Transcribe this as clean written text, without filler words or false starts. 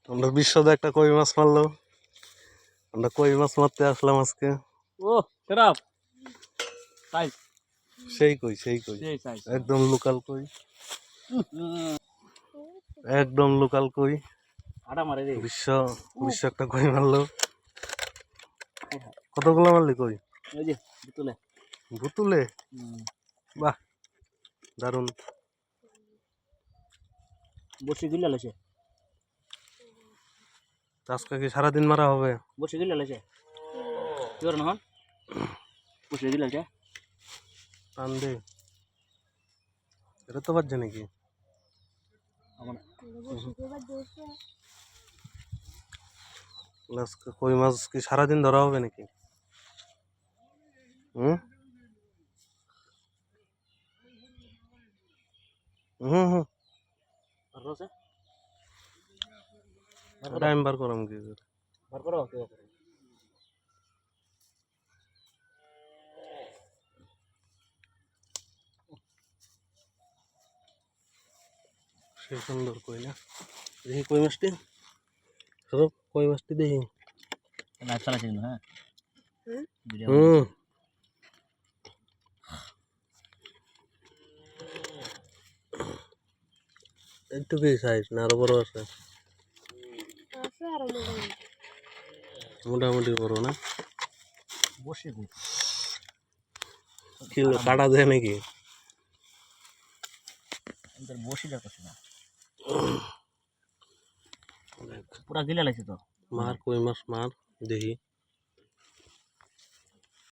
আমরা বিশ্বদে একটা কই মাছ মারলো। আমরা কই মাছ মারতে আসলাম আজকে। ও খারাপ সাইজ, সেই কই সেই সাইজ একদম লোকাল কই, একদম লোকাল কই। আটা মারে রে। বিশ্ব একটা কই মারলো। কতগুলো মারলি কই? ওই যে বুতুলে ভুতুলে, বাহ দারুন। বসে গিলা লেছে, আজকে কি সারাদিন মারা হবে? বসে গিলা লেছে তোর না হন বসে গিলা লেছে টান দে, এটা তো বাজছে নাকি? আজকে কই মাছ কি সারাদিন ধরা হবে নাকি? হুম হুম হুম আর রসে টাইম বার করাম কি করে? বার করো কেউ সেই সুন্দর কই না, দেখি কই মাছটি, সব কই মাছটি দেখি। লাইভ চালাছে কিন্তু হ্যাঁ ভিডিও হুম একটু কি সাইজ না আরো বড় আছে? মোটামুটি বড় না? বসে কই কি কাটা যায় নাকি? আমাদের বসে যাচ্ছে না পুরা গিলা লাগছে তো। মার কই মাছ মার দেখি।